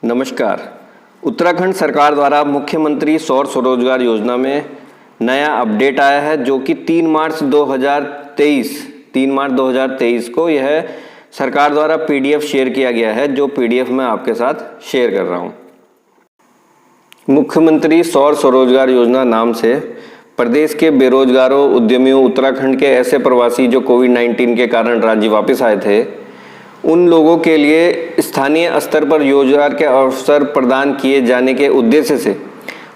नमस्कार। उत्तराखंड सरकार द्वारा मुख्यमंत्री सौर स्वरोजगार योजना में नया अपडेट आया है, जो कि 3 मार्च 2023 को यह सरकार द्वारा पीडीएफ शेयर किया गया है, जो पीडीएफ मैं आपके साथ शेयर कर रहा हूं। मुख्यमंत्री सौर स्वरोजगार योजना नाम से प्रदेश के बेरोजगारों, उद्यमियों, उत्तराखंड के ऐसे प्रवासी जो कोविड-19 के कारण राज्य वापस आए थे, उन लोगों के लिए स्थानीय स्तर पर रोजगार के अवसर प्रदान किए जाने के उद्देश्य से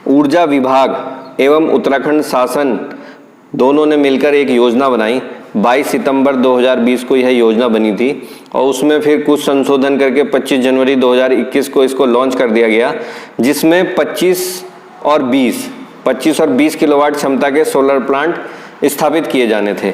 ऊर्जा विभाग एवं उत्तराखंड शासन दोनों ने मिलकर एक योजना बनाई। 22 सितंबर 2020 को यह योजना बनी थी और उसमें फिर कुछ संशोधन करके 25 जनवरी 2021 को इसको लॉन्च कर दिया गया, जिसमें 25 और 20 किलोवाट क्षमता के सोलर प्लांट स्थापित किए जाने थे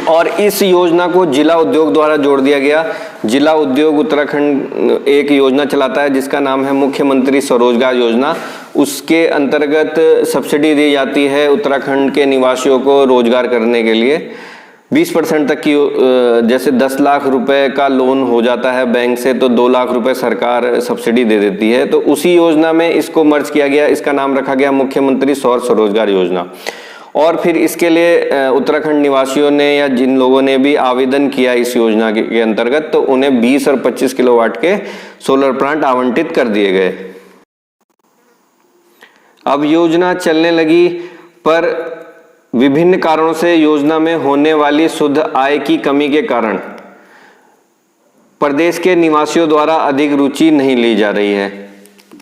और इस योजना को जिला उद्योग द्वारा जोड़ दिया गया। जिला उद्योग उत्तराखंड एक योजना चलाता है जिसका नाम है मुख्यमंत्री स्वरोजगार योजना। उसके अंतर्गत सब्सिडी दी जाती है उत्तराखंड के निवासियों को रोजगार करने के लिए। 20% तक की, जैसे 10 लाख रुपए का लोन हो जाता है बैंक से, तो 2 लाख रुपए सरकार सब्सिडी दे देती है। तो उसी योजना में इसको मर्ज किया गया, इसका नाम रखा गया मुख्यमंत्री सौर स्वरोजगार योजना। और फिर इसके लिए उत्तराखंड निवासियों ने या जिन लोगों ने भी आवेदन किया इस योजना के अंतर्गत, तो उन्हें 20 और 25 किलोवाट के सोलर प्लांट आवंटित कर दिए गए। अब योजना चलने लगी, पर विभिन्न कारणों से योजना में होने वाली शुद्ध आय की कमी के कारण प्रदेश के निवासियों द्वारा अधिक रुचि नहीं ली जा रही है।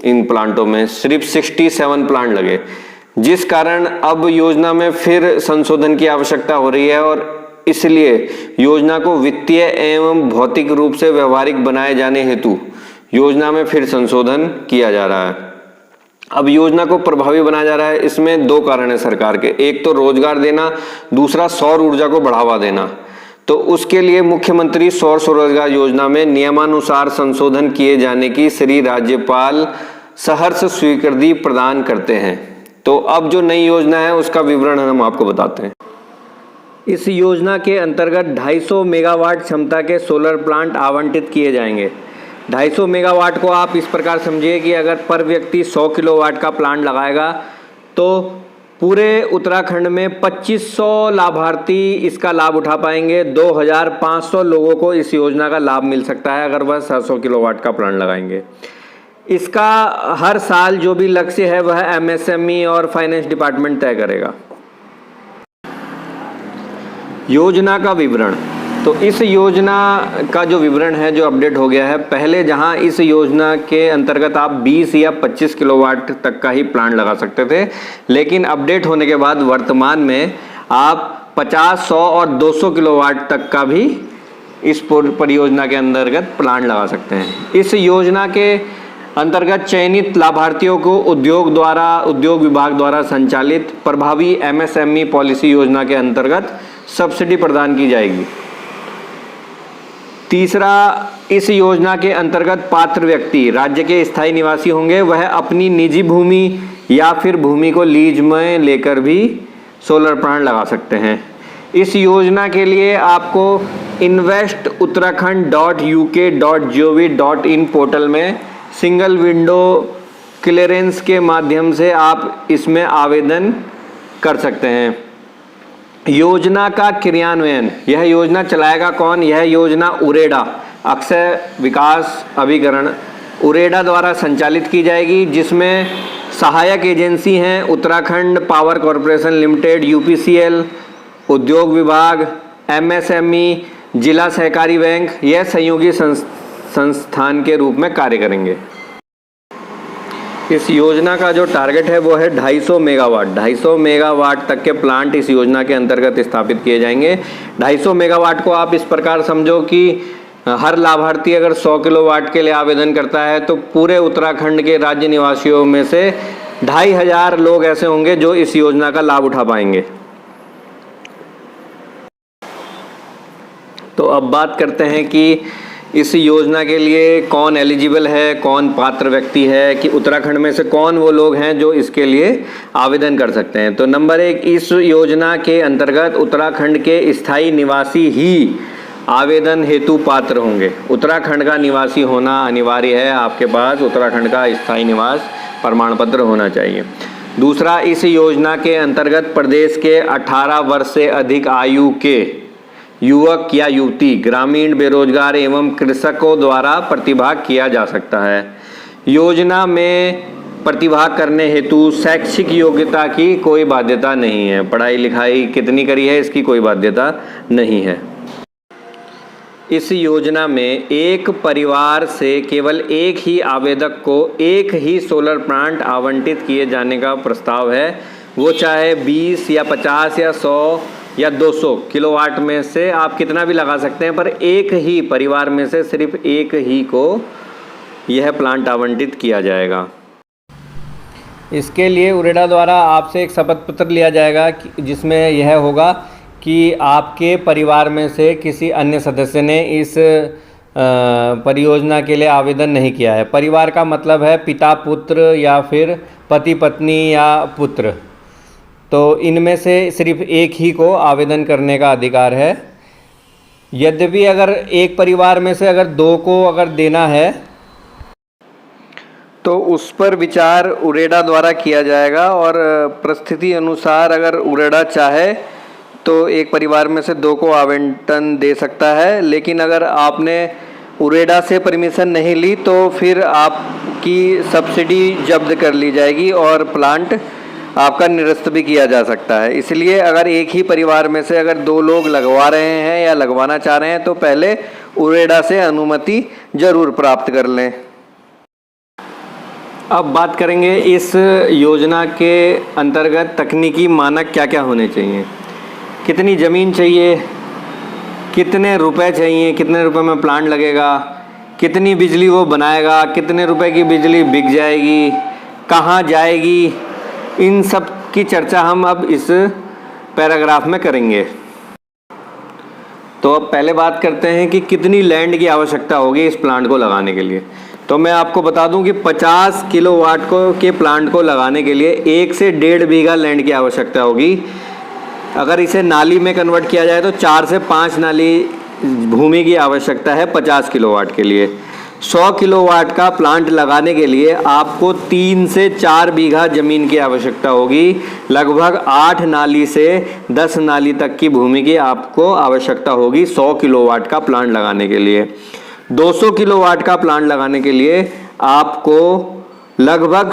इन प्लांटों में सिर्फ 67 प्लांट लगे, जिस कारण अब योजना में फिर संशोधन की आवश्यकता हो रही है और इसलिए योजना को वित्तीय एवं भौतिक रूप से व्यवहारिक बनाए जाने हेतु योजना में फिर संशोधन किया जा रहा है। अब योजना को प्रभावी बनाया जा रहा है। इसमें 2 कारण है सरकार के, एक तो रोजगार देना, दूसरा सौर ऊर्जा को बढ़ावा देना। तो उसके लिए मुख्यमंत्री सौर स्वरोजगार योजना में नियमानुसार संशोधन किए जाने की श्री राज्यपाल सहर्ष स्वीकृति प्रदान करते हैं। तो अब जो नई योजना है उसका विवरण हम आपको बताते हैं। इस योजना के अंतर्गत 250 मेगावाट क्षमता के सोलर प्लांट आवंटित किए जाएंगे। 250 मेगावाट को आप इस प्रकार समझिए कि अगर पर व्यक्ति 100 किलोवाट का प्लांट लगाएगा तो पूरे उत्तराखंड में 2500 लाभार्थी इसका लाभ उठा पाएंगे। 2500 लोगों को इस योजना का लाभ मिल सकता है अगर वह 700 किलोवाट का प्लांट लगाएंगे। इसका हर साल जो भी लक्ष्य है वह एमएसएमई और फाइनेंस डिपार्टमेंट तय करेगा। योजना का विवरण, तो इस योजना का जो विवरण है जो अपडेट हो गया है, पहले जहां इस योजना के अंतर्गत आप 20 या 25 किलोवाट तक का ही प्लांट लगा सकते थे, लेकिन अपडेट होने के बाद वर्तमान में आप 50, 100 और 200 किलोवाट तक का भी इस परियोजना के अंतर्गत प्लांट लगा सकते हैं। इस योजना के अंतर्गत चयनित लाभार्थियों को उद्योग विभाग द्वारा संचालित प्रभावी एमएसएमई पॉलिसी योजना के अंतर्गत सब्सिडी प्रदान की जाएगी। तीसरा, इस योजना के अंतर्गत पात्र व्यक्ति राज्य के स्थायी निवासी होंगे। वह अपनी निजी भूमि या फिर भूमि को लीज में लेकर भी सोलर प्लांट लगा सकते हैं। इस योजना के लिए आपको invest.uttarakhand.uk.gov.in पोर्टल में सिंगल विंडो क्लियरेंस के माध्यम से आप इसमें आवेदन कर सकते हैं। योजना का क्रियान्वयन, यह योजना चलाएगा कौन? यह योजना उरेडा, अक्षय विकास अभिकरण उरेडा द्वारा संचालित की जाएगी, जिसमें सहायक एजेंसी हैं Uttarakhand power corporation limited, UPCL, उद्योग विभाग, एमएसएमई, जिला सहकारी बैंक। यह सहयोगी संस्थान के रूप में कार्य करेंगे। इस योजना का जो टारगेट है वो है 250 मेगावाट। 250 मेगावाट तक के प्लांट इस योजना के अंतर्गत स्थापित किए जाएंगे। 250 मेगावाट को आप इस प्रकार समझो कि हर लाभार्थी अगर 100 किलोवाट के लिए आवेदन करता है तो पूरे उत्तराखंड के राज्य निवासियों में से 2500 लोग ऐसे होंगे जो इस योजना का लाभ उठा पाएंगे। तो अब बात करते हैं कि इस योजना के लिए कौन एलिजिबल है, कौन पात्र व्यक्ति है, कि उत्तराखंड में से कौन वो लोग हैं जो इसके लिए आवेदन कर सकते हैं। तो नंबर 1, इस योजना के अंतर्गत उत्तराखंड के स्थायी निवासी ही आवेदन हेतु पात्र होंगे। उत्तराखंड का निवासी होना अनिवार्य है, आपके पास उत्तराखंड का स्थायी निवास प्रमाण पत्र होना चाहिए। दूसरा, इस योजना के अंतर्गत प्रदेश के 18 वर्ष से अधिक आयु के युवक या युवती, ग्रामीण, बेरोजगार एवं कृषकों द्वारा प्रतिभाग किया जा सकता है। योजना में प्रतिभाग करने हेतु शैक्षिक योग्यता की कोई बाध्यता नहीं है, पढ़ाई लिखाई कितनी करी है इसकी कोई बाध्यता नहीं है। इस योजना में एक परिवार से केवल एक ही आवेदक को एक ही सोलर प्लांट आवंटित किए जाने का प्रस्ताव है। वो चाहे 20 या 50 या 100 या 200 किलोवाट में से आप कितना भी लगा सकते हैं, पर एक ही परिवार में से सिर्फ एक ही को यह प्लांट आवंटित किया जाएगा। इसके लिए उरेडा द्वारा आपसे एक शपथ पत्र लिया जाएगा जिसमें यह होगा कि आपके परिवार में से किसी अन्य सदस्य ने इस परियोजना के लिए आवेदन नहीं किया है। परिवार का मतलब है पिता पुत्र या फिर पति पत्नी या पुत्र, तो इनमें से सिर्फ एक ही को आवेदन करने का अधिकार है। यद्यपि अगर एक परिवार में से अगर 2 को अगर देना है तो उस पर विचार उरेडा द्वारा किया जाएगा और परिस्थिति अनुसार अगर उरेडा चाहे तो एक परिवार में से 2 को आवंटन दे सकता है। लेकिन अगर आपने उरेडा से परमिशन नहीं ली तो फिर आपकी सब्सिडी जब्त कर ली जाएगी और प्लांट आपका निरस्त भी किया जा सकता है। इसलिए अगर एक ही परिवार में से अगर 2 लोग लगवा रहे हैं या लगवाना चाह रहे हैं तो पहले उरेडा से अनुमति जरूर प्राप्त कर लें। अब बात करेंगे इस योजना के अंतर्गत तकनीकी मानक क्या क्या होने चाहिए। कितनी ज़मीन चाहिए, कितने रुपए चाहिए, कितने रुपए में प्लांट लगेगा, कितनी बिजली वो बनाएगा, कितने रुपए की बिजली बिक जाएगी, कहाँ जाएगी, इन सब की चर्चा हम अब इस पैराग्राफ में करेंगे। तो अब पहले बात करते हैं कि कितनी लैंड की आवश्यकता होगी इस प्लांट को लगाने के लिए। तो मैं आपको बता दूं कि 50 किलोवाट के प्लांट को लगाने के लिए 1 से 1.5 बीघा लैंड की आवश्यकता होगी। अगर इसे नाली में कन्वर्ट किया जाए तो 4 से 5 नाली भूमि की आवश्यकता है 50 किलोवाट के लिए। 100 किलोवाट का प्लांट लगाने के लिए आपको 3 से 4 बीघा ज़मीन की आवश्यकता होगी। लगभग 8 नाली से 10 नाली तक की भूमि की आपको आवश्यकता होगी 100 किलोवाट का प्लांट लगाने के लिए। 200 किलोवाट का प्लांट लगाने के लिए आपको लगभग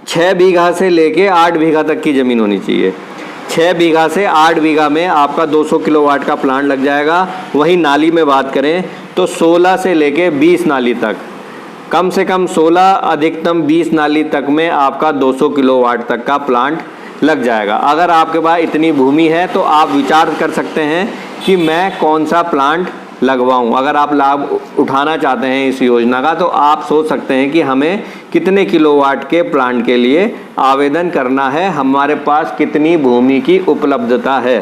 6 बीघा से लेके 8 बीघा तक की ज़मीन होनी चाहिए। 6 बीघा से 8 बीघा में आपका 200 किलोवाट का प्लांट लग जाएगा। वहीं नाली में बात करें तो 16 से लेके 20 नाली तक, कम से कम 16 अधिकतम 20 नाली तक में आपका 200 किलोवाट तक का प्लांट लग जाएगा। अगर आपके पास इतनी भूमि है तो आप विचार कर सकते हैं कि मैं कौन सा प्लांट लगवाऊं। अगर आप लाभ उठाना चाहते हैं इस योजना का तो आप सोच सकते हैं कि हमें कितने किलोवाट के प्लांट के लिए आवेदन करना है, हमारे पास कितनी भूमि की उपलब्धता है।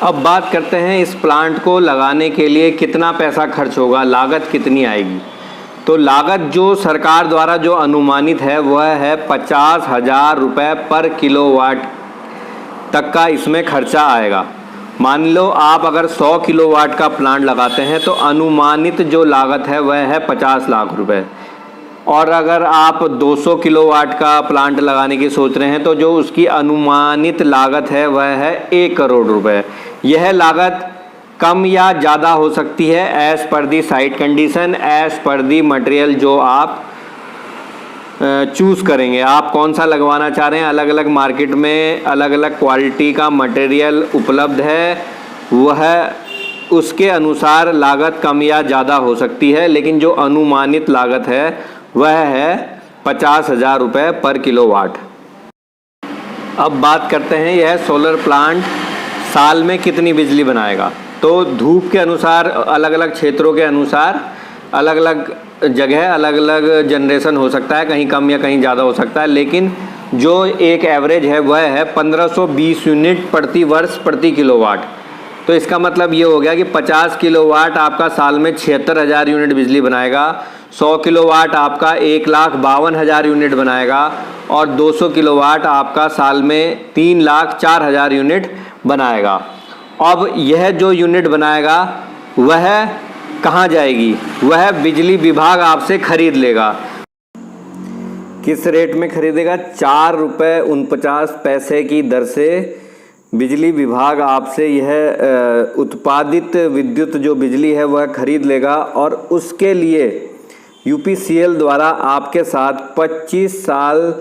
अब बात करते हैं इस प्लांट को लगाने के लिए कितना पैसा खर्च होगा, लागत कितनी आएगी। तो लागत जो सरकार द्वारा जो अनुमानित है वह है 50,000 रुपये पर किलोवाट तक का इसमें खर्चा आएगा। मान लो आप अगर 100 किलोवाट का प्लांट लगाते हैं तो अनुमानित जो लागत है वह है 50 लाख रुपए, और अगर आप 200 किलोवाट का प्लांट लगाने की सोच रहे हैं तो जो उसकी अनुमानित लागत है वह है 1 करोड़ रुपए। यह लागत कम या ज़्यादा हो सकती है as per the site condition, as per the material जो आप चूज़ करेंगे। आप कौन सा लगवाना चाह रहे हैं, अलग अलग मार्केट में अलग अलग क्वालिटी का मटेरियल उपलब्ध है, वह उसके अनुसार लागत कम या ज़्यादा हो सकती है, लेकिन जो अनुमानित लागत है वह है 50,000 रुपये पर किलोवाट। अब बात करते हैं यह सोलर प्लांट साल में कितनी बिजली बनाएगा। तो धूप के अनुसार, अलग अलग क्षेत्रों के अनुसार, अलग अलग जगह अलग अलग जनरेशन हो सकता है, कहीं कम या कहीं ज़्यादा हो सकता है, लेकिन जो एक एवरेज है वह है 1520 यूनिट प्रति वर्ष प्रति किलोवाट। तो इसका मतलब ये हो गया कि 50 किलोवाट आपका साल में 76,000 यूनिट बिजली बनाएगा, 100 किलोवाट आपका 1,52,000 यूनिट बनाएगा, और 200 किलोवाट आपका साल में 3,04,000 यूनिट बनाएगा। अब यह जो यूनिट बनाएगा वह कहाँ जाएगी? वह बिजली विभाग आपसे खरीद लेगा। किस रेट में खरीदेगा? 4.49 की दर से बिजली विभाग आपसे यह उत्पादित विद्युत जो बिजली है वह खरीद लेगा और उसके लिए यूपीसीएल द्वारा आपके साथ 25 साल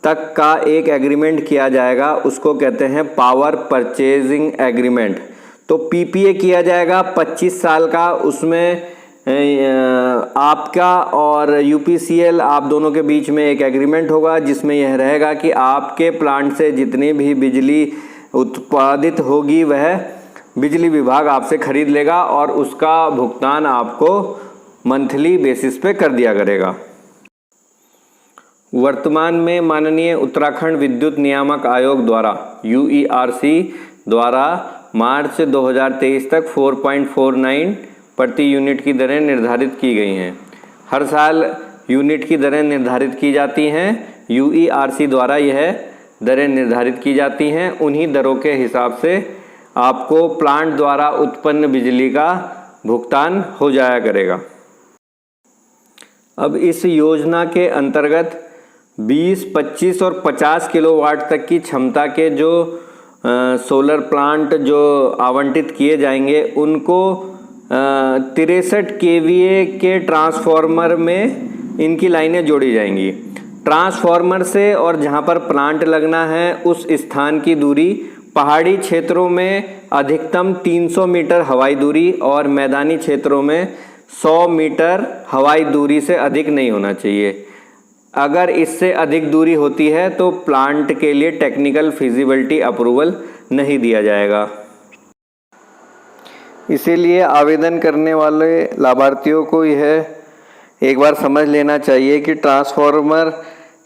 तक का एक एग्रीमेंट किया जाएगा। उसको कहते हैं पावर परचेजिंग एग्रीमेंट। तो पीपीए किया जाएगा 25 साल का। उसमें आपका और यूपीसीएल आप दोनों के बीच में एक एग्रीमेंट होगा जिसमें यह रहेगा कि आपके प्लांट से जितनी भी बिजली उत्पादित होगी वह बिजली विभाग आपसे खरीद लेगा और उसका भुगतान आपको मंथली बेसिस पे कर दिया करेगा। वर्तमान में माननीय उत्तराखंड विद्युत नियामक आयोग द्वारा UERC द्वारा मार्च 2023 तक 4.49 प्रति यूनिट की दरें निर्धारित की गई हैं। हर साल यूनिट की दरें निर्धारित की जाती हैं। UERC द्वारा यह दरें निर्धारित की जाती हैं। उन्हीं दरों के हिसाब से आपको प्लांट द्वारा उत्पन्न बिजली का भुगतान हो जाया करेगा। अब इस योजना के अंतर्गत 20, 25 और 50 किलोवाट तक की क्षमता के जो सोलर प्लांट जो आवंटित किए जाएंगे उनको 63 kVA के ट्रांसफार्मर में इनकी लाइनें जोड़ी जाएंगी। ट्रांसफार्मर से और जहां पर प्लांट लगना है उस स्थान की दूरी पहाड़ी क्षेत्रों में अधिकतम 300 मीटर हवाई दूरी और मैदानी क्षेत्रों में 100 मीटर हवाई दूरी से अधिक नहीं होना चाहिए। अगर इससे अधिक दूरी होती है तो प्लांट के लिए टेक्निकल फिजिबिलिटी अप्रूवल नहीं दिया जाएगा। इसीलिए आवेदन करने वाले लाभार्थियों को यह एक बार समझ लेना चाहिए कि ट्रांसफार्मर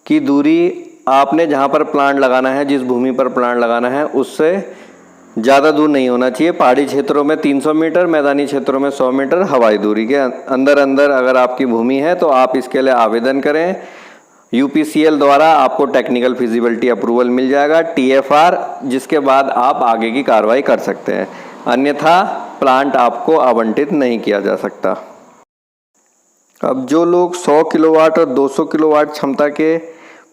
की दूरी आपने जहां पर प्लांट लगाना है, जिस भूमि पर प्लांट लगाना है, उससे ज़्यादा दूर नहीं होना चाहिए। पहाड़ी क्षेत्रों में 300 मीटर, मैदानी क्षेत्रों में 100 मीटर हवाई दूरी के अंदर अगर आपकी भूमि है तो आप इसके लिए आवेदन करें। यूपीसीएल द्वारा आपको टेक्निकल फिजिबिलिटी अप्रूवल मिल जाएगा, TFR, जिसके बाद आप आगे की कार्रवाई कर सकते हैं। अन्यथा प्लांट आपको आवंटित नहीं किया जा सकता। अब जो लोग 100 किलोवाट और 200 किलोवाट क्षमता के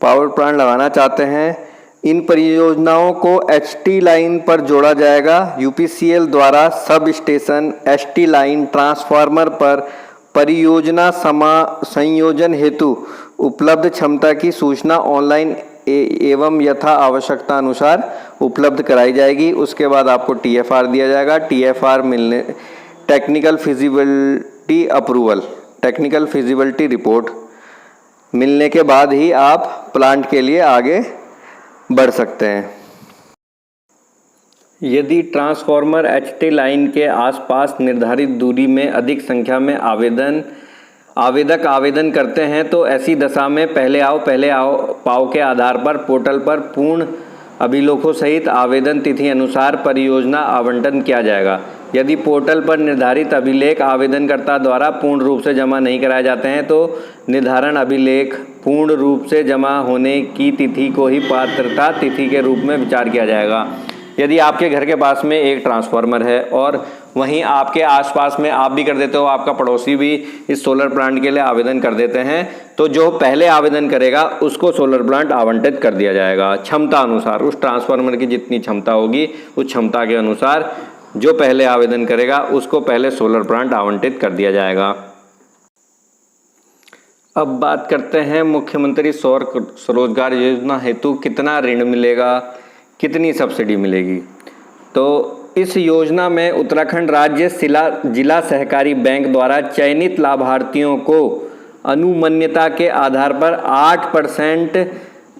पावर प्लांट लगाना चाहते हैं, इन परियोजनाओं को HT लाइन पर जोड़ा जाएगा। यूपीसीएल द्वारा sub station HT line transformer पर परियोजना संयोजन हेतु उपलब्ध क्षमता की सूचना ऑनलाइन एवं यथा आवश्यकता अनुसार उपलब्ध कराई जाएगी। उसके बाद आपको TFR दिया जाएगा। TFR मिलने technical feasibility approval, technical feasibility report मिलने के बाद ही आप प्लांट के लिए आगे बढ़ सकते हैं। यदि ट्रांसफार्मर HT लाइन के आसपास निर्धारित दूरी में अधिक संख्या में आवेदक आवेदन करते हैं तो ऐसी दशा में पहले आओ पाओ के आधार पर पोर्टल पर पूर्ण अभिलेखों सहित आवेदन तिथि अनुसार परियोजना आवंटन किया जाएगा। यदि पोर्टल पर निर्धारित अभिलेख आवेदनकर्ता द्वारा पूर्ण रूप से जमा नहीं कराए जाते हैं तो निर्धारण अभिलेख पूर्ण रूप से जमा होने की तिथि को ही पात्रता तिथि के रूप में विचार किया जाएगा। यदि आपके घर के पास में एक ट्रांसफार्मर है और वहीं आपके आसपास में आप भी कर देते हो, आपका पड़ोसी भी इस सोलर प्लांट के लिए आवेदन कर देते हैं, तो जो पहले आवेदन करेगा उसको सोलर प्लांट आवंटित कर दिया जाएगा क्षमता अनुसार। उस ट्रांसफार्मर की जितनी क्षमता होगी उस क्षमता के अनुसार जो पहले आवेदन करेगा उसको पहले सोलर प्लांट आवंटित कर दिया जाएगा। अब बात करते हैं मुख्यमंत्री सौर स्वरोजगार योजना हेतु कितना ऋण मिलेगा, कितनी सब्सिडी मिलेगी। तो इस योजना में उत्तराखंड राज्य जिला सहकारी बैंक द्वारा चयनित लाभार्थियों को अनुमन्यता के आधार पर 8%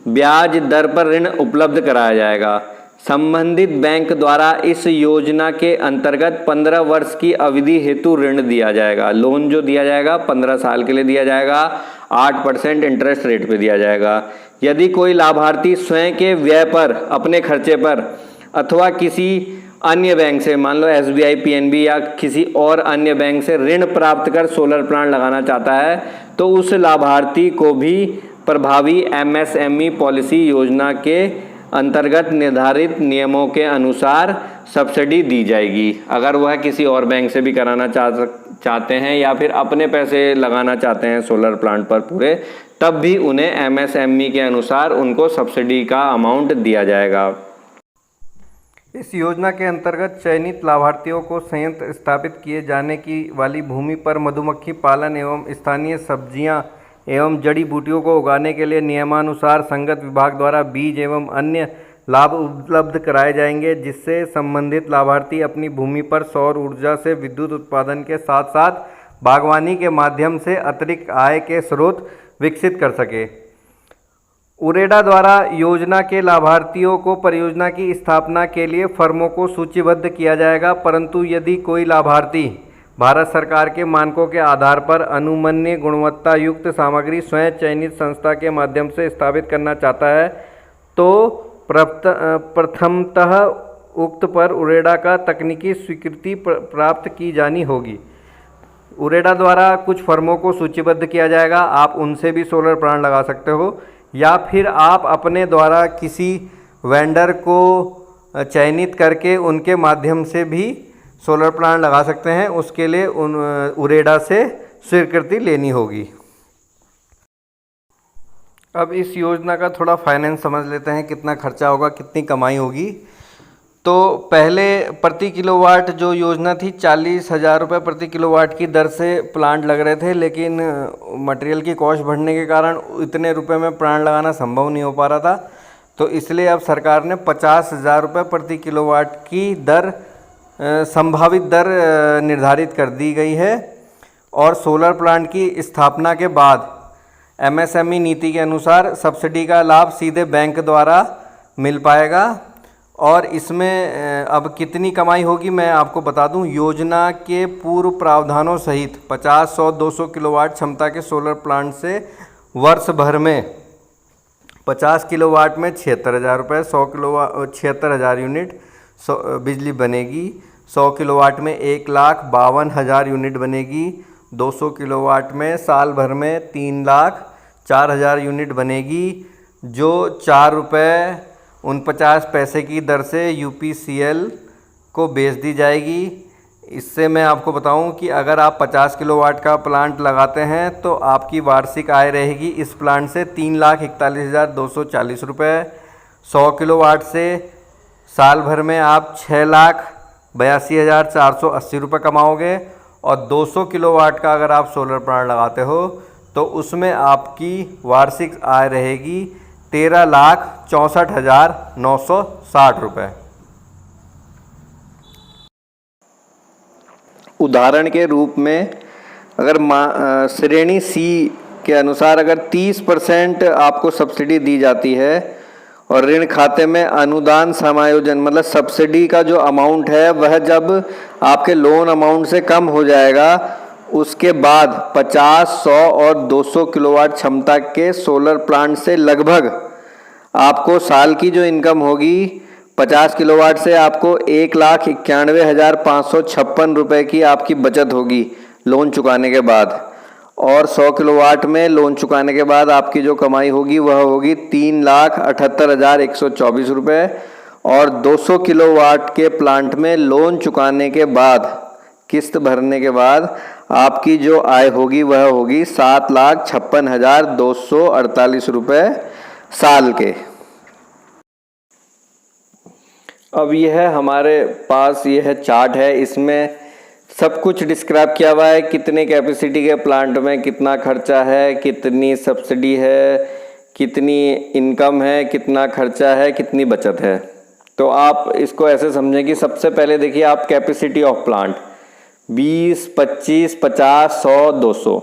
ब्याज दर पर ऋण उपलब्ध कराया जाएगा। संबंधित बैंक द्वारा इस योजना के अंतर्गत 15 वर्ष की अवधि हेतु ऋण दिया जाएगा। लोन जो दिया जाएगा 15 साल के लिए दिया जाएगा, 8% इंटरेस्ट रेट पे दिया जाएगा। यदि कोई लाभार्थी स्वयं के व्यय पर, अपने खर्चे पर अथवा किसी अन्य बैंक से, मान लो SBI, PNB या किसी और अन्य बैंक से ऋण प्राप्त कर सोलर प्लांट लगाना चाहता है तो उस लाभार्थी को भी प्रभावी MSME पॉलिसी योजना के अंतर्गत निर्धारित नियमों के अनुसार सब्सिडी दी जाएगी। अगर वह किसी और बैंक से भी कराना चाहते हैं या फिर अपने पैसे लगाना चाहते हैं सोलर प्लांट पर पूरे, तब भी उन्हें एमएसएमई के अनुसार उनको सब्सिडी का अमाउंट दिया जाएगा। इस योजना के अंतर्गत चयनित लाभार्थियों को संयंत्र स्थापित किए जाने की वाली भूमि पर मधुमक्खी पालन एवं स्थानीय सब्जियां एवं जड़ी बूटियों को उगाने के लिए नियमानुसार संगत विभाग द्वारा बीज एवं अन्य लाभ उपलब्ध कराए जाएंगे, जिससे संबंधित लाभार्थी अपनी भूमि पर सौर ऊर्जा से विद्युत उत्पादन के साथ साथ बागवानी के माध्यम से अतिरिक्त आय के स्रोत विकसित कर सके। उरेडा द्वारा योजना के लाभार्थियों को परियोजना की स्थापना के लिए फर्मों को सूचीबद्ध किया जाएगा, परंतु यदि कोई लाभार्थी भारत सरकार के मानकों के आधार पर अनुमन्य गुणवत्ता युक्त सामग्री स्वयं चयनित संस्था के माध्यम से स्थापित करना चाहता है तो प्रथमतः उक्त पर उरेडा का तकनीकी स्वीकृति प्राप्त की जानी होगी। उरेडा द्वारा कुछ फर्मों को सूचीबद्ध किया जाएगा, आप उनसे भी सोलर प्लांट लगा सकते हो, या फिर आप अपने द्वारा किसी वेंडर को चयनित करके उनके माध्यम से भी सोलर प्लांट लगा सकते हैं। उसके लिए उरेडा से स्वीकृति लेनी होगी। अब इस योजना का थोड़ा फाइनेंस समझ लेते हैं, कितना खर्चा होगा, कितनी कमाई होगी। तो पहले प्रति किलोवाट जो योजना थी 40,000 रुपये प्रति किलोवाट की दर से प्लांट लग रहे थे, लेकिन मटेरियल की कॉस्ट बढ़ने के कारण इतने रुपए में प्लांट लगाना संभव नहीं हो पा रहा था, तो इसलिए अब सरकार ने 50,000 रुपये प्रति किलोवाट की दर संभावित दर निर्धारित कर दी गई है। और सोलर प्लांट की स्थापना के बाद एमएसएमई नीति के अनुसार सब्सिडी का लाभ सीधे बैंक द्वारा मिल पाएगा। और इसमें अब कितनी कमाई होगी मैं आपको बता दूं। योजना के पूर्व प्रावधानों सहित 50, 100, 200 किलोवाट क्षमता के सोलर प्लांट से वर्ष भर में 50 किलोवाट में 76,000 रुपये, 100 किलोवाट 76,000 यूनिट बिजली बनेगी। 100 किलोवाट में 1,52,000 यूनिट बनेगी। 200 किलोवाट में साल भर में 3,04,000 यूनिट बनेगी, जो 4 रुपये 49 पैसे की दर से यूपीसीएल को बेच दी जाएगी। इससे मैं आपको बताऊं कि अगर आप 50 किलोवाट का प्लांट लगाते हैं तो आपकी वार्षिक आय रहेगी इस प्लांट से 3,41,240 रुपये। 100 किलोवाट से साल भर में आप 6,82,480 रुपये कमाओगे। और 200 किलोवाट का अगर आप सोलर प्लांट लगाते हो तो उसमें आपकी वार्षिक आय रहेगी 13,64,960 रुपये। उदाहरण के रूप में अगर श्रेणी सी के अनुसार अगर 30% आपको सब्सिडी दी जाती है और ऋण खाते में अनुदान समायोजन मतलब सब्सिडी का जो अमाउंट है वह जब आपके लोन अमाउंट से कम हो जाएगा, उसके बाद 50, 100 और 200 किलोवाट क्षमता के सोलर प्लांट से लगभग आपको साल की जो इनकम होगी 50 किलोवाट से आपको 1,91,556 रुपये की आपकी बचत होगी लोन चुकाने के बाद। और 100 किलोवाट में लोन चुकाने के बाद आपकी जो कमाई होगी वह होगी 3,78,124 रुपये। और 200 किलोवाट के प्लांट में लोन चुकाने के बाद किस्त भरने के बाद आपकी जो आय होगी वह होगी 7,56,248 रुपये साल के। अब यह हमारे पास यह चार्ट है, इसमें सब कुछ डिस्क्राइब किया हुआ है, कितने कैपेसिटी के प्लांट में कितना खर्चा है, कितनी सब्सिडी है, कितनी इनकम है, कितना खर्चा है, कितनी बचत है। तो आप इसको ऐसे समझें कि सबसे पहले देखिए आप कैपेसिटी ऑफ प्लांट 20, 25, 50, 100, 200।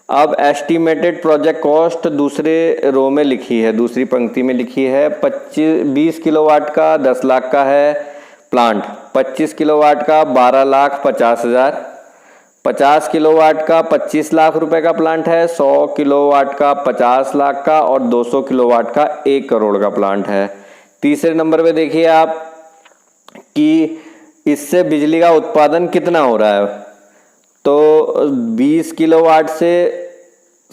अब एस्टिमेटेड प्रोजेक्ट कॉस्ट दूसरे रो में लिखी है, दूसरी पंक्ति में लिखी है। 20 किलोवाट का 10 लाख का है प्लांट, 25 किलोवाट का 12,50,000, 50 किलोवाट का 25 लाख रुपए का प्लांट है, 100 किलोवाट का 50 लाख का और 200 किलोवाट का 1 करोड़ का प्लांट है। तीसरे नंबर पे देखिए आप कि इससे बिजली का उत्पादन कितना हो रहा है। तो 20 किलोवाट से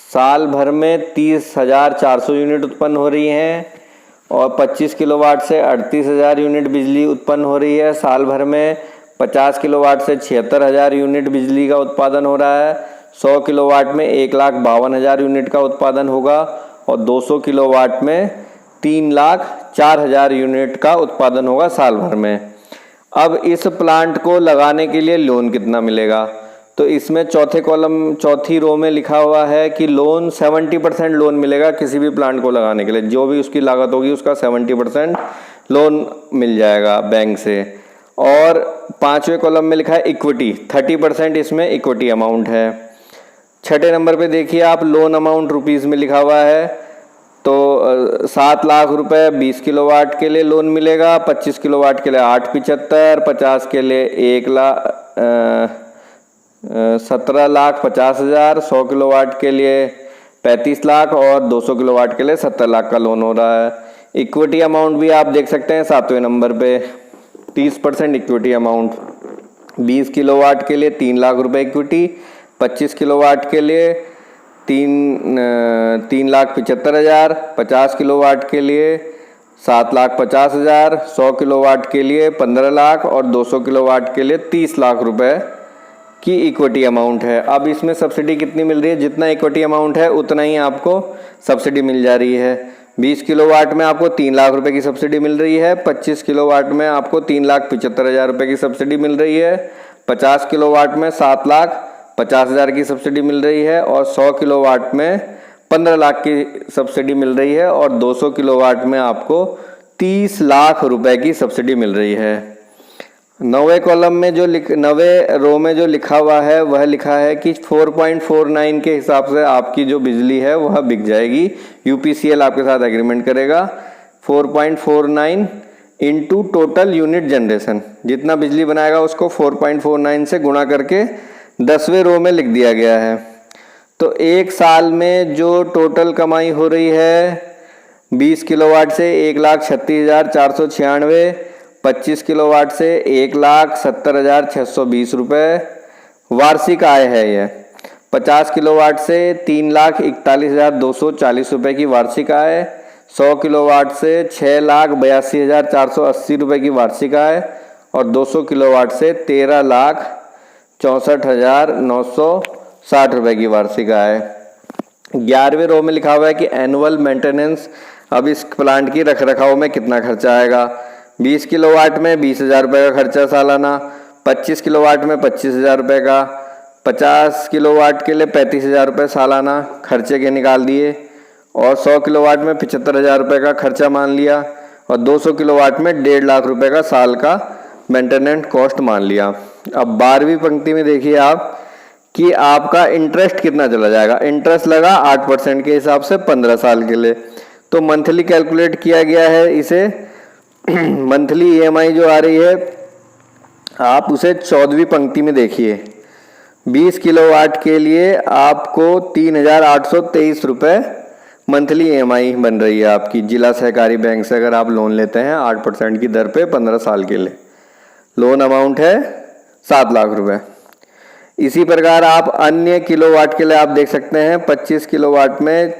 साल भर में 30,400 यूनिट उत्पन्न हो रही हैं और 25 किलोवाट से 38,000 यूनिट बिजली उत्पन्न हो रही है साल भर में। 50 किलोवाट से 76,000 यूनिट बिजली का उत्पादन हो रहा है। 100 किलोवाट में 1,52,000 यूनिट का उत्पादन होगा और 200 किलोवाट में 3,04,000 यूनिट का उत्पादन होगा साल भर में। अब इस प्लांट को लगाने के लिए लोन कितना मिलेगा, तो इसमें चौथी रो में लिखा हुआ है कि लोन 70% लोन मिलेगा किसी भी प्लांट को लगाने के लिए। जो भी उसकी लागत होगी उसका 70% लोन मिल जाएगा बैंक से। और 5वें कॉलम में लिखा है इक्विटी, 30% इसमें इक्विटी अमाउंट है। 6ठे नंबर पे देखिए आप लोन अमाउंट रुपीज़ में लिखा हुआ है, तो 7 लाख रुपए 20 किलोवाट के लिए लोन मिलेगा, 25 किलोवाट के लिए 875, 50 के लिए 17,50,000, 100 किलोवाट के लिए 35 लाख और 200 किलोवाट के लिए 70 लाख का लोन हो रहा है। इक्विटी अमाउंट भी आप देख सकते हैं 7वें नंबर पे, 30% इक्विटी अमाउंट। 20 किलोवाट के लिए 3 लाख रुपए इक्विटी, 25 किलोवाट के लिए 3,75,000, 50 किलोवाट के लिए 7,50,000, 100 किलोवाट के लिए 15 लाख और 200 किलोवाट के लिए 30 लाख रुपए की इक्विटी अमाउंट है। अब इसमें सब्सिडी कितनी मिल रही है, जितना इक्विटी अमाउंट है उतना ही आपको सब्सिडी मिल जा रही है। 20 किलोवाट में आपको 3 लाख रुपए की सब्सिडी मिल रही है, 25 किलोवाट में आपको 3,75,000 रुपये की सब्सिडी मिल रही है, 50 किलोवाट में 7,50,000 की सब्सिडी मिल रही है और 100 किलोवाट में 15 लाख की सब्सिडी मिल रही है और 200 किलोवाट में आपको 30 लाख रुपए की सब्सिडी मिल रही है। 9वें कॉलम में 9वें रो में जो लिखा हुआ है वह लिखा है कि 4.49 के हिसाब से आपकी जो बिजली है वह बिक जाएगी। यूपीसीएल आपके साथ एग्रीमेंट करेगा। 4.49 इंटू टोटल यूनिट जनरेशन, जितना बिजली बनाएगा उसको 4.49 से गुणा करके 10वें रो में लिख दिया गया है। तो एक साल में जो टोटल कमाई हो रही है 20 किलोवाट से 1,36,496, 25 किलोवाट से 1,70,620 रुपये वार्षिक आय है यह। 50 किलोवाट से 3,41,240 रुपये की वार्षिक आय, 100 किलोवाट से 6,82,480 रुपये की वार्षिक आय और 200 किलोवाट से 13,64,960 रुपये की वार्षिक आय। 11वें रो में लिखा हुआ है कि एनुअल मेंटेनेंस, अब इस प्लांट की रख रखाव में कितना खर्चा आएगा। 20 किलोवाट में 20,000 रुपये का खर्चा सालाना, 25 किलोवाट में 25,000 रुपये का, 50 किलोवाट के लिए 35,000 रुपये सालाना खर्चे के निकाल दिए और 100 किलोवाट में 75,000 रुपये का खर्चा मान लिया और 200 किलोवाट में 1.5 लाख रुपये का साल का मेंटेनेंस कॉस्ट मान लिया। अब 12वीं पंक्ति में देखिए आप कि आपका इंटरेस्ट कितना चला जाएगा। इंटरेस्ट लगा 8% के हिसाब से 15 साल के लिए, तो मंथली कैलकुलेट किया गया है इसे। मंथली ईएमआई जो आ रही है आप उसे 14वीं पंक्ति में देखिए। 20 किलोवाट के लिए आपको 3,823 रुपये मंथली ईएमआई बन रही है आपकी जिला सहकारी बैंक से, अगर आप लोन लेते हैं 8% की दर पे 15 साल के लिए। लोन अमाउंट है 7 लाख रुपए। इसी प्रकार आप अन्य किलोवाट के लिए आप देख सकते हैं 25 किलोवाट में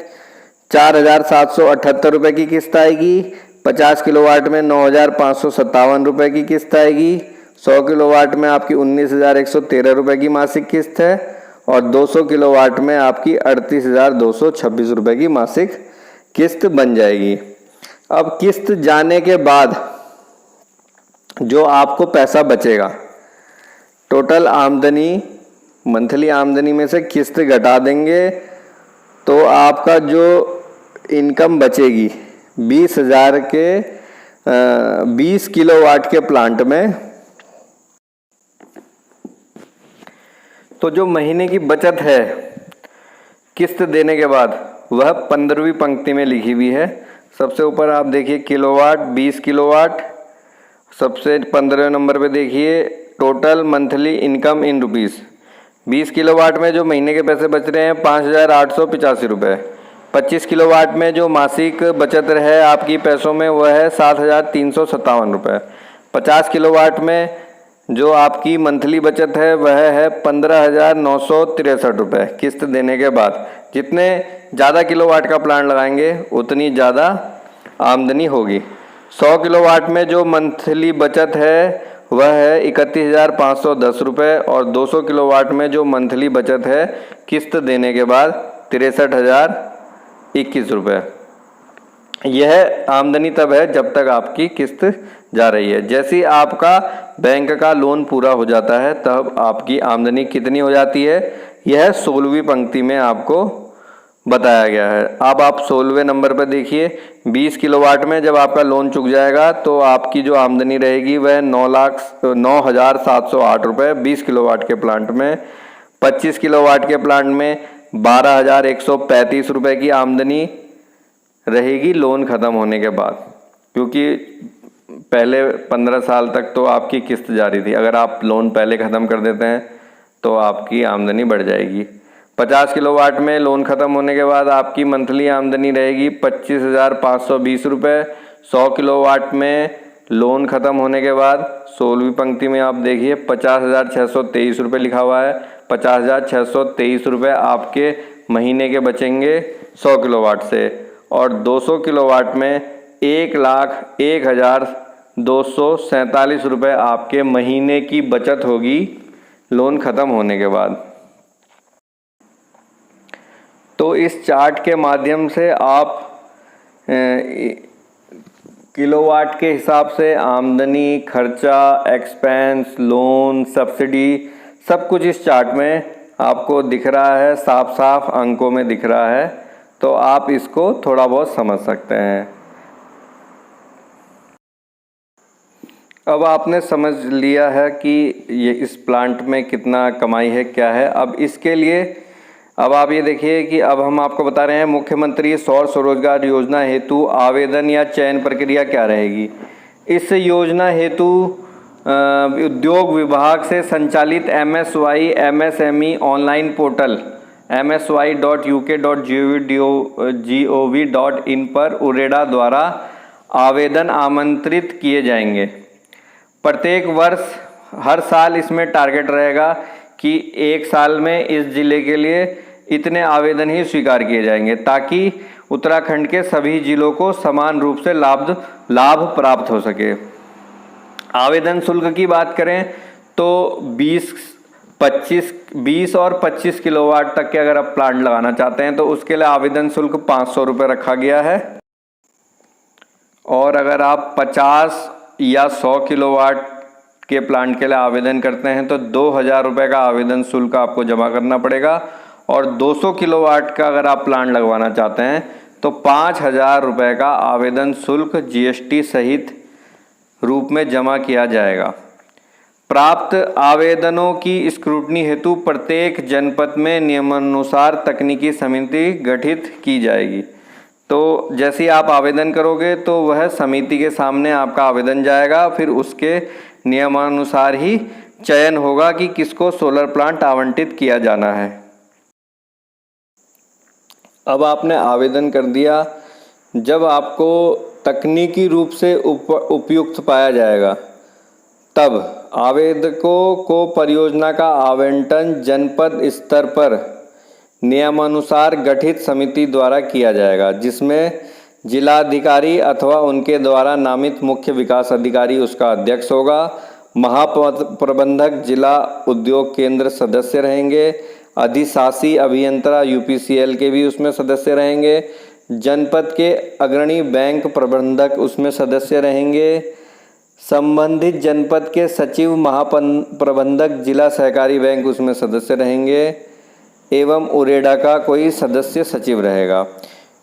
4,778 रुपये की किस्त आएगी, 50 किलोवाट में 9,557 रुपये की किस्त आएगी, 100 किलोवाट में आपकी 19,113 रुपये की मासिक किस्त है और 200 किलोवाट में आपकी 38,226 रुपये की मासिक किस्त बन जाएगी। अब किस्त जाने के बाद जो आपको पैसा बचेगा, टोटल आमदनी मंथली आमदनी में से किस्त घटा देंगे तो आपका जो इनकम बचेगी 20,000 के 20 किलोवाट के प्लांट में, तो जो महीने की बचत है किस्त देने के बाद वह 15वीं पंक्ति में लिखी हुई है। सबसे ऊपर आप देखिए किलोवाट, 20 किलोवाट, सबसे 15वें नंबर पे देखिए total monthly income in rupees. 20 kilowatt में जो महीने के पैसे बच रहे हैं 5,885 रुपये। 25 किलोवाट में जो मासिक बचत है आपकी पैसों में वह है 7,357 रुपये। 50 किलोवाट में जो आपकी मंथली बचत है वह है 15,963 रुपये किस्त देने के बाद। जितने ज़्यादा किलोवाट का प्लांट लगाएंगे उतनी ज़्यादा आमदनी होगी। 100 किलोवाट में जो मंथली बचत है वह है 31,510 रुपये और 200 किलोवाट में जो मंथली बचत है किस्त देने के बाद 63,021 रुपये। यह आमदनी तब है जब तक आपकी किस्त जा रही है। जैसे ही आपका बैंक का लोन पूरा हो जाता है तब आपकी आमदनी कितनी हो जाती है, यह 16वीं पंक्ति में आपको बताया गया है। अब आप 16वें नंबर पर देखिए, 20 किलोवाट में जब आपका लोन चुक जाएगा तो आपकी जो आमदनी रहेगी वह 9,0708 रुपये 20 किलोवाट के प्लांट में। 25 किलोवाट के प्लांट में 12,135 रुपये की आमदनी रहेगी लोन ख़त्म होने के बाद, क्योंकि पहले 15 साल तक तो आपकी किस्त जारी थी। अगर आप लोन पहले ख़त्म कर देते हैं तो आपकी आमदनी बढ़ जाएगी। 50 किलोवाट में लोन ख़त्म होने के बाद आपकी मंथली आमदनी रहेगी 25,520 रुपये। 100 किलोवाट में लोन ख़त्म होने के बाद 16वीं पंक्ति में आप देखिए 50,623 रुपये लिखा हुआ है। 50,623 रुपये आपके महीने के बचेंगे 100 किलोवाट से। और 200 किलोवाट में 1,01,247 रुपये आपके महीने की बचत होगी लोन ख़त्म होने के बाद। तो इस चार्ट के माध्यम से आप किलोवाट के हिसाब से आमदनी, खर्चा, एक्सपेंस, लोन, सब्सिडी सब कुछ इस चार्ट में आपको दिख रहा है, साफ साफ अंकों में दिख रहा है। तो आप इसको थोड़ा बहुत समझ सकते हैं। अब आपने समझ लिया है कि ये इस प्लांट में कितना कमाई है, क्या है। अब इसके लिए अब आप ये देखिए कि अब हम आपको बता रहे हैं मुख्यमंत्री सौर स्वरोजगार योजना हेतु आवेदन या चयन प्रक्रिया क्या रहेगी। इस योजना हेतु उद्योग विभाग से संचालित MSY MSME online portal msy.uk.gov.in पर उरेडा द्वारा आवेदन आमंत्रित किए जाएंगे। प्रत्येक वर्ष हर साल इसमें टारगेट रहेगा कि एक साल में इस जिले के लिए इतने आवेदन ही स्वीकार किए जाएंगे, ताकि उत्तराखंड के सभी जिलों को समान रूप से लाभ प्राप्त हो सके। आवेदन शुल्क की बात करें तो 20 और 25 किलोवाट तक के अगर आप प्लांट लगाना चाहते हैं तो उसके लिए आवेदन शुल्क 500 रुपये रखा गया है। और अगर आप 50 या 100 किलोवाट के प्लांट के लिए आवेदन करते हैं तो 2,000 रुपये का आवेदन शुल्क आपको जमा करना पड़ेगा। और 200 किलोवाट का अगर आप प्लांट लगवाना चाहते हैं तो 5,000 रुपये का आवेदन शुल्क GST सहित रूप में जमा किया जाएगा। प्राप्त आवेदनों की स्क्रूटनी हेतु प्रत्येक जनपद में नियमानुसार तकनीकी समिति गठित की जाएगी। तो जैसे ही आप आवेदन करोगे तो वह समिति के सामने आपका आवेदन जाएगा, फिर उसके नियमानुसार ही चयन होगा कि किसको सोलर प्लांट आवंटित किया जाना है। अब आपने आवेदन कर दिया, जब आपको तकनीकी रूप से उपयुक्त पाया जाएगा तब आवेदकों को परियोजना का आवंटन जनपद स्तर पर नियमानुसार गठित समिति द्वारा किया जाएगा, जिसमें जिलाधिकारी अथवा उनके द्वारा नामित मुख्य विकास अधिकारी उसका अध्यक्ष होगा। महाप्रबंधक जिला उद्योग केंद्र सदस्य रहेंगे। अधिशासी अभियंता UPCL के भी उसमें सदस्य रहेंगे। जनपद के अग्रणी बैंक प्रबंधक उसमें सदस्य रहेंगे। संबंधित जनपद के सचिव महाप्रबंधक जिला सहकारी बैंक उसमें सदस्य रहेंगे एवं उरेडा का कोई सदस्य सचिव रहेगा।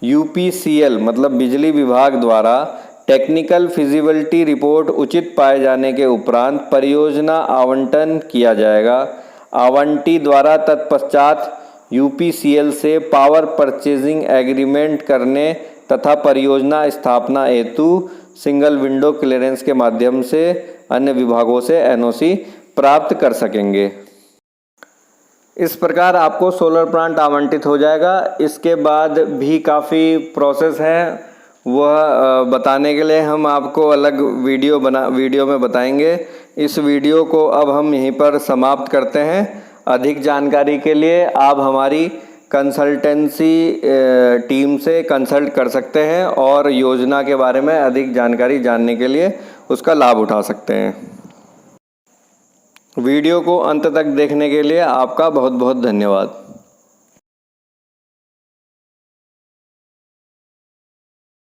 UPCL मतलब बिजली विभाग द्वारा टेक्निकल फिजिबिलिटी रिपोर्ट उचित पाए जाने के उपरांत परियोजना आवंटन किया जाएगा। आवंटी द्वारा तत्पश्चात UPCL से पावर परचेजिंग एग्रीमेंट करने तथा परियोजना स्थापना हेतु सिंगल विंडो क्लियरेंस के माध्यम से अन्य विभागों से NOC प्राप्त कर सकेंगे। इस प्रकार आपको सोलर प्लांट आवंटित हो जाएगा। इसके बाद भी काफ़ी प्रोसेस है, वह बताने के लिए हम आपको अलग वीडियो में बताएंगे। इस वीडियो को अब हम यहीं पर समाप्त करते हैं। अधिक जानकारी के लिए आप हमारी कंसल्टेंसी टीम से कंसल्ट कर सकते हैं और योजना के बारे में अधिक जानकारी जानने के लिए उसका लाभ उठा सकते हैं। वीडियो को अंत तक देखने के लिए आपका बहुत बहुत धन्यवाद।